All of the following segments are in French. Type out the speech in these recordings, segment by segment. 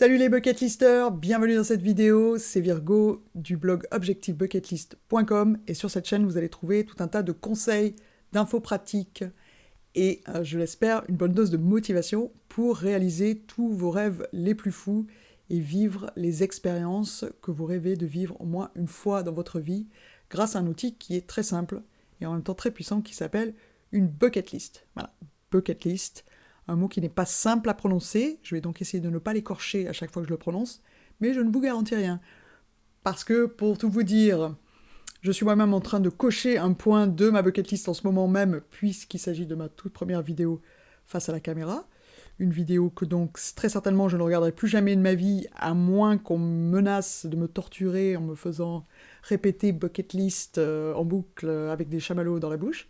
Salut les bucket listers, bienvenue dans cette vidéo, c'est Virgo du blog objectivebucketlist.com et sur cette chaîne vous allez trouver tout un tas de conseils, d'infos pratiques et je l'espère une bonne dose de motivation pour réaliser tous vos rêves les plus fous et vivre les expériences que vous rêvez de vivre au moins une fois dans votre vie grâce à un outil qui est très simple et en même temps très puissant qui s'appelle une bucket list. Voilà, bucket list. Un mot qui n'est pas simple à prononcer, je vais donc essayer de ne pas l'écorcher à chaque fois que je le prononce, mais je ne vous garantis rien. Parce que, pour tout vous dire, je suis moi-même en train de cocher un point de ma bucket list en ce moment même, puisqu'il s'agit de ma toute première vidéo face à la caméra. Une vidéo que donc, très certainement, je ne regarderai plus jamais de ma vie, à moins qu'on me menace de me torturer en me faisant répéter bucket list en boucle avec des chamallows dans la bouche,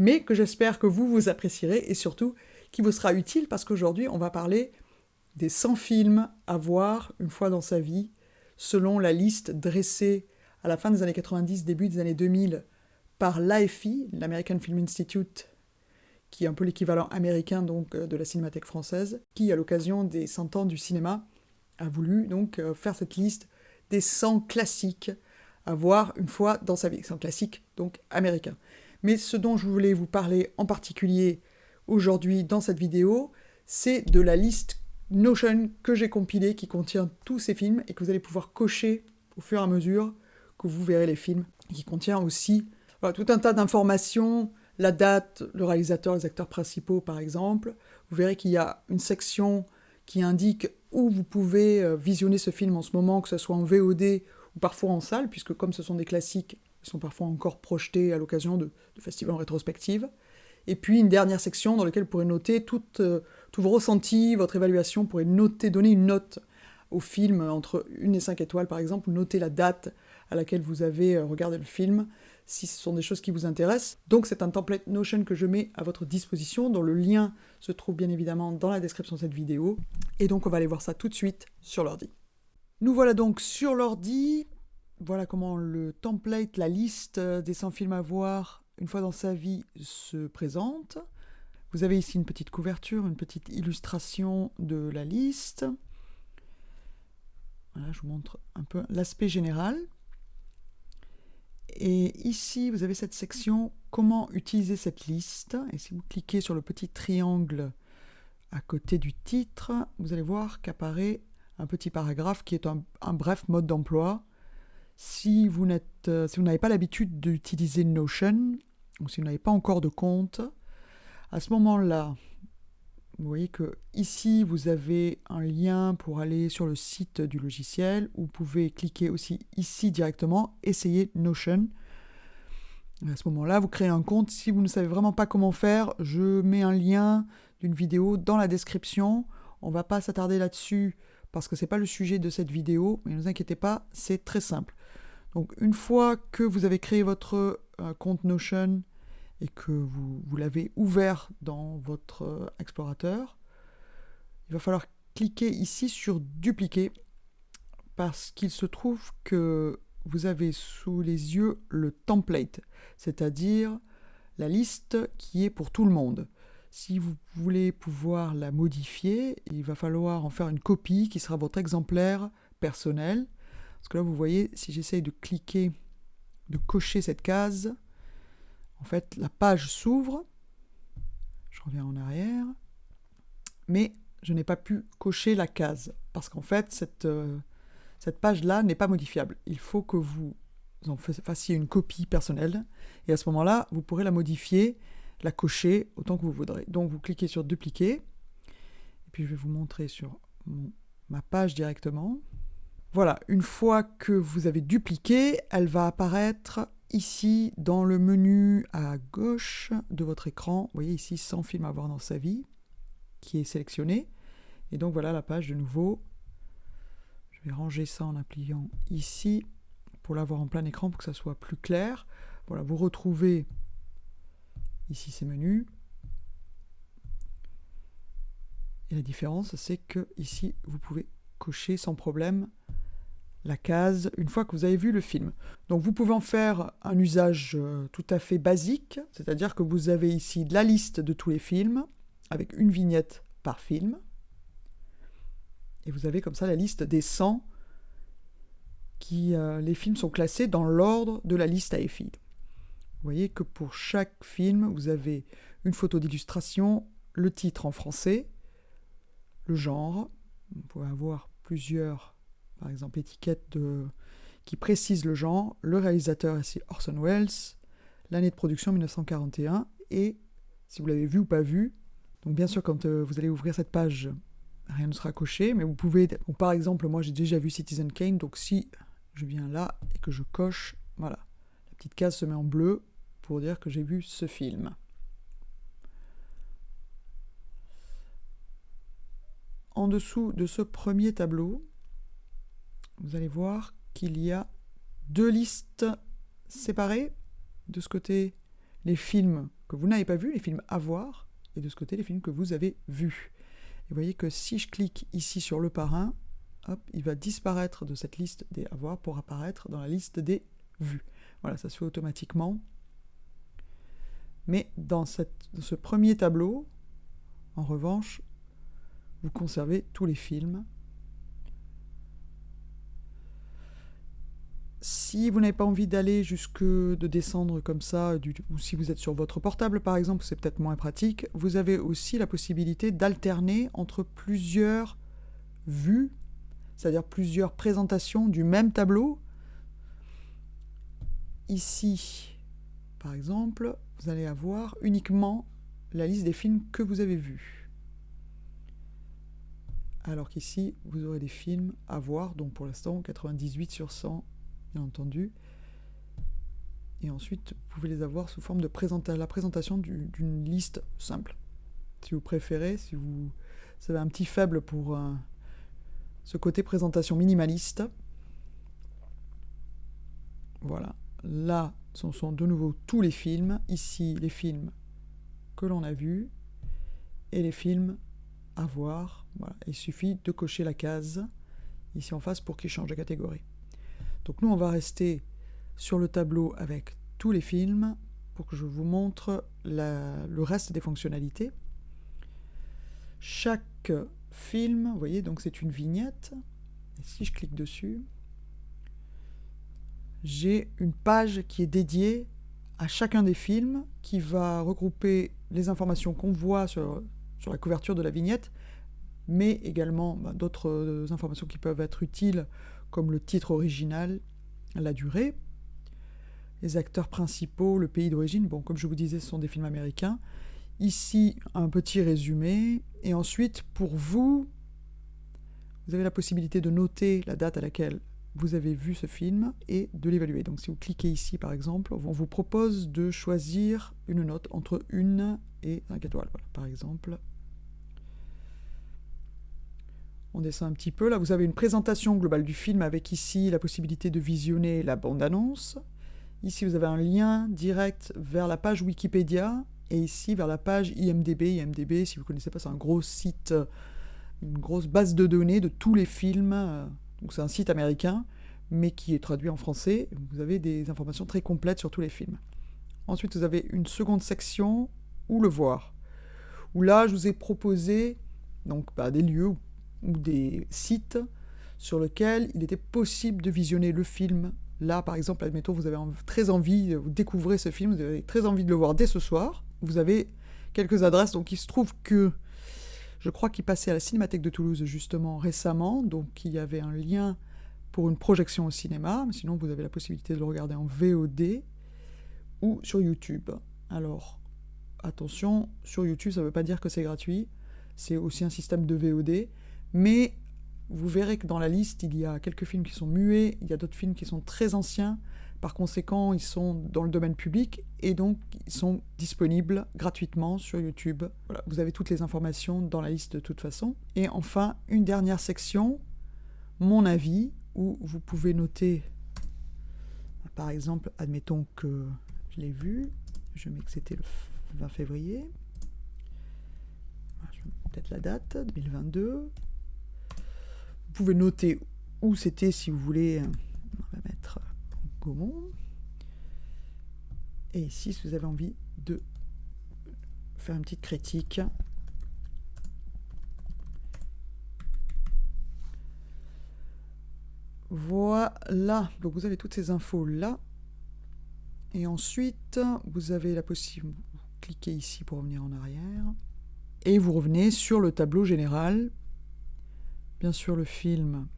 mais que j'espère que vous apprécierez, et surtout qui vous sera utile parce qu'aujourd'hui, on va parler des 100 films à voir une fois dans sa vie, selon la liste dressée à la fin des années 90, début des années 2000, par l'AFI, l'American Film Institute, qui est un peu l'équivalent américain donc de la Cinémathèque française, qui, à l'occasion des 100 ans du cinéma, a voulu donc faire cette liste des 100 classiques à voir une fois dans sa vie. 100 classiques, donc américains. Mais ce dont je voulais vous parler en particulier aujourd'hui dans cette vidéo, c'est de la liste Notion que j'ai compilée qui contient tous ces films et que vous allez pouvoir cocher au fur et à mesure que vous verrez les films, qui contient aussi tout un tas d'informations, la date, le réalisateur, les acteurs principaux par exemple. Vous verrez qu'il y a une section qui indique où vous pouvez visionner ce film en ce moment, que ce soit en VOD ou parfois en salle, puisque comme ce sont des classiques, ils sont parfois encore projetés à l'occasion de festivals en rétrospective. Et puis une dernière section dans laquelle vous pourrez noter tous vos ressentis, votre évaluation, vous pourrez donner une note au film entre 1 et 5 étoiles par exemple, ou noter la date à laquelle vous avez regardé le film, si ce sont des choses qui vous intéressent. Donc c'est un template Notion que je mets à votre disposition, dont le lien se trouve bien évidemment dans la description de cette vidéo. Et donc on va aller voir ça tout de suite sur l'ordi. Nous voilà donc sur l'ordi. Voilà comment le template, la liste des 100 films à voir une fois dans sa vie se présente. Vous avez ici une petite couverture, une petite illustration de la liste. Voilà, je vous montre un peu l'aspect général. Et ici, vous avez cette section « Comment utiliser cette liste ?» Et si vous cliquez sur le petit triangle à côté du titre, vous allez voir qu'apparaît un petit paragraphe qui est un bref mode d'emploi. Si vous n'avez pas l'habitude d'utiliser Notion, ou si vous n'avez pas encore de compte, à ce moment-là, vous voyez que ici vous avez un lien pour aller sur le site du logiciel, ou vous pouvez cliquer aussi ici directement, essayer Notion. À ce moment-là, vous créez un compte. Si vous ne savez vraiment pas comment faire, je mets un lien d'une vidéo dans la description. On ne va pas s'attarder là-dessus parce que ce n'est pas le sujet de cette vidéo, mais ne vous inquiétez pas, c'est très simple. Donc une fois que vous avez créé votre compte Notion et que vous l'avez ouvert dans votre explorateur, il va falloir cliquer ici sur dupliquer parce qu'il se trouve que vous avez sous les yeux le template, c'est-à-dire la liste qui est pour tout le monde. Si vous voulez pouvoir la modifier, il va falloir en faire une copie qui sera votre exemplaire personnel. Parce que là, vous voyez, si j'essaye de cliquer, de cocher cette case, en fait, la page s'ouvre. Je reviens en arrière. Mais je n'ai pas pu cocher la case. Parce qu'en fait, cette page-là n'est pas modifiable. Il faut que vous en fassiez une copie personnelle. Et à ce moment-là, vous pourrez la modifier, la cocher autant que vous voudrez. Donc, vous cliquez sur « Dupliquer ». Et puis, je vais vous montrer sur ma page directement. Voilà, une fois que vous avez dupliqué, elle va apparaître ici dans le menu à gauche de votre écran. Vous voyez ici 100 films à voir dans sa vie, qui est sélectionné. Et donc voilà la page de nouveau. Je vais ranger ça en appuyant ici pour l'avoir en plein écran pour que ça soit plus clair. Voilà, vous retrouvez ici ces menus. Et la différence, c'est que ici, vous pouvez cocher sans problème la case une fois que vous avez vu le film. Donc vous pouvez en faire un usage tout à fait basique, c'est-à-dire que vous avez ici la liste de tous les films, avec une vignette par film. Et vous avez comme ça la liste des 100 les films sont classés dans l'ordre de la liste AFI. Vous voyez que pour chaque film, vous avez une photo d'illustration, le titre en français, le genre. Vous pouvez avoir plusieurs, par exemple, étiquettes qui précisent le genre. Le réalisateur ici, Orson Welles, l'année de production 1941, et si vous l'avez vu ou pas vu. Donc bien sûr, quand vous allez ouvrir cette page, rien ne sera coché, mais vous pouvez... Donc, par exemple, moi j'ai déjà vu Citizen Kane, donc si je viens là et que je coche, voilà, la petite case se met en bleu pour dire que j'ai vu ce film. En dessous de ce premier tableau, vous allez voir qu'il y a 2 listes séparées. De ce côté, les films que vous n'avez pas vus, les films à voir, et de ce côté, les films que vous avez vus. Et vous voyez que si je clique ici sur le parrain, hop, il va disparaître de cette liste des à voir pour apparaître dans la liste des vus. Voilà, ça se fait automatiquement. Mais dans ce premier tableau, en revanche, vous conservez tous les films. Si vous n'avez pas envie d'aller de descendre comme ça, ou si vous êtes sur votre portable par exemple, c'est peut-être moins pratique, vous avez aussi la possibilité d'alterner entre plusieurs vues, c'est-à-dire plusieurs présentations du même tableau. Ici, par exemple, vous allez avoir uniquement la liste des films que vous avez vus. Alors qu'ici, vous aurez des films à voir, donc pour l'instant 98 sur 100, bien entendu. Et ensuite, vous pouvez les avoir sous forme de la présentation d'une liste simple. Si vous préférez, si vous avez un petit faible pour ce côté présentation minimaliste. Voilà. Là, ce sont de nouveau tous les films. Ici, les films que l'on a vus et les films à voir. Voilà. Il suffit de cocher la case ici en face pour qu'il change de catégorie. Donc nous, on va rester sur le tableau avec tous les films pour que je vous montre le reste des fonctionnalités. Chaque film, vous voyez, donc c'est une vignette. Et si je clique dessus, j'ai une page qui est dédiée à chacun des films, qui va regrouper les informations qu'on voit sur la couverture de la vignette, mais également d'autres informations qui peuvent être utiles, comme le titre original, la durée, les acteurs principaux, le pays d'origine. Bon, comme je vous disais, ce sont des films américains. Ici, un petit résumé. Et ensuite, pour vous, vous avez la possibilité de noter la date à laquelle vous avez vu ce film et de l'évaluer. Donc si vous cliquez ici, par exemple, on vous propose de choisir une note entre 1 et 5 étoiles. Voilà, par exemple. On descend un petit peu. Là, vous avez une présentation globale du film avec ici la possibilité de visionner la bande-annonce. Ici, vous avez un lien direct vers la page Wikipédia et ici vers la page IMDb. IMDb, si vous ne connaissez pas, c'est un gros site, une grosse base de données de tous les films. Donc c'est un site américain, mais qui est traduit en français. Vous avez des informations très complètes sur tous les films. Ensuite, vous avez une seconde section, où le voir. Où là, je vous ai proposé donc, des lieux ou des sites sur lesquels il était possible de visionner le film. Là, par exemple, admettons, vous avez très envie, vous découvrez ce film, vous avez très envie de le voir dès ce soir. Vous avez quelques adresses, donc il se trouve que je crois qu'il passait à la Cinémathèque de Toulouse justement récemment, donc il y avait un lien pour une projection au cinéma, mais sinon vous avez la possibilité de le regarder en VOD ou sur YouTube. Alors, attention, sur YouTube, ça ne veut pas dire que c'est gratuit, c'est aussi un système de VOD, mais vous verrez que dans la liste, il y a quelques films qui sont muets, il y a d'autres films qui sont très anciens, par conséquent, ils sont dans le domaine public, et donc ils sont disponibles gratuitement sur YouTube. Voilà, vous avez toutes les informations dans la liste de toute façon. Et enfin, une dernière section, mon avis, où vous pouvez noter, par exemple, admettons que je l'ai vu, je mets que c'était le 20 février, je mets peut-être la date, 2022. Vous pouvez noter où c'était si vous voulez, on va mettre Gaumont. Et ici, si vous avez envie de faire une petite critique, Voilà, donc vous avez toutes ces infos là. Et ensuite, vous avez la possibilité, cliquez ici pour revenir en arrière. Et vous revenez sur le tableau général. Bien sûr, le film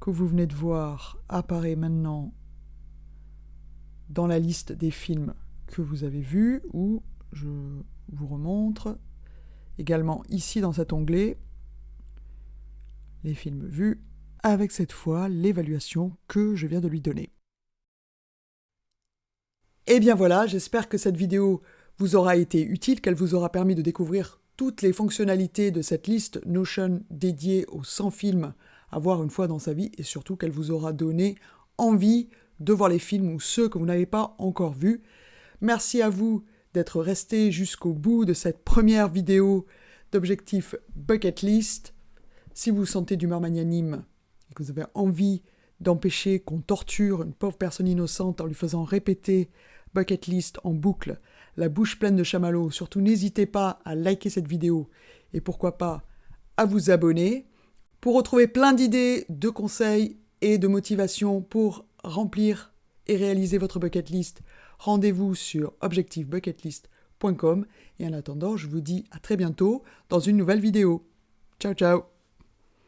que vous venez de voir apparaît maintenant dans la liste des films que vous avez vus, ou je vous remontre également ici dans cet onglet les films vus, avec cette fois l'évaluation que je viens de lui donner. Et bien voilà, j'espère que cette vidéo vous aura été utile, qu'elle vous aura permis de découvrir toutes les fonctionnalités de cette liste Notion dédiée aux 100 films à voir une fois dans sa vie, et surtout qu'elle vous aura donné envie de voir les films ou ceux que vous n'avez pas encore vus. Merci à vous d'être resté jusqu'au bout de cette première vidéo d'Objectif Bucket List. Si vous sentez d'humeur magnanime et que vous avez envie d'empêcher qu'on torture une pauvre personne innocente en lui faisant répéter Bucket List en boucle, la bouche pleine de chamallows, surtout n'hésitez pas à liker cette vidéo et pourquoi pas à vous abonner. Pour retrouver plein d'idées, de conseils et de motivation pour remplir et réaliser votre bucket list, rendez-vous sur objectivebucketlist.com et en attendant, je vous dis à très bientôt dans une nouvelle vidéo. Ciao ciao!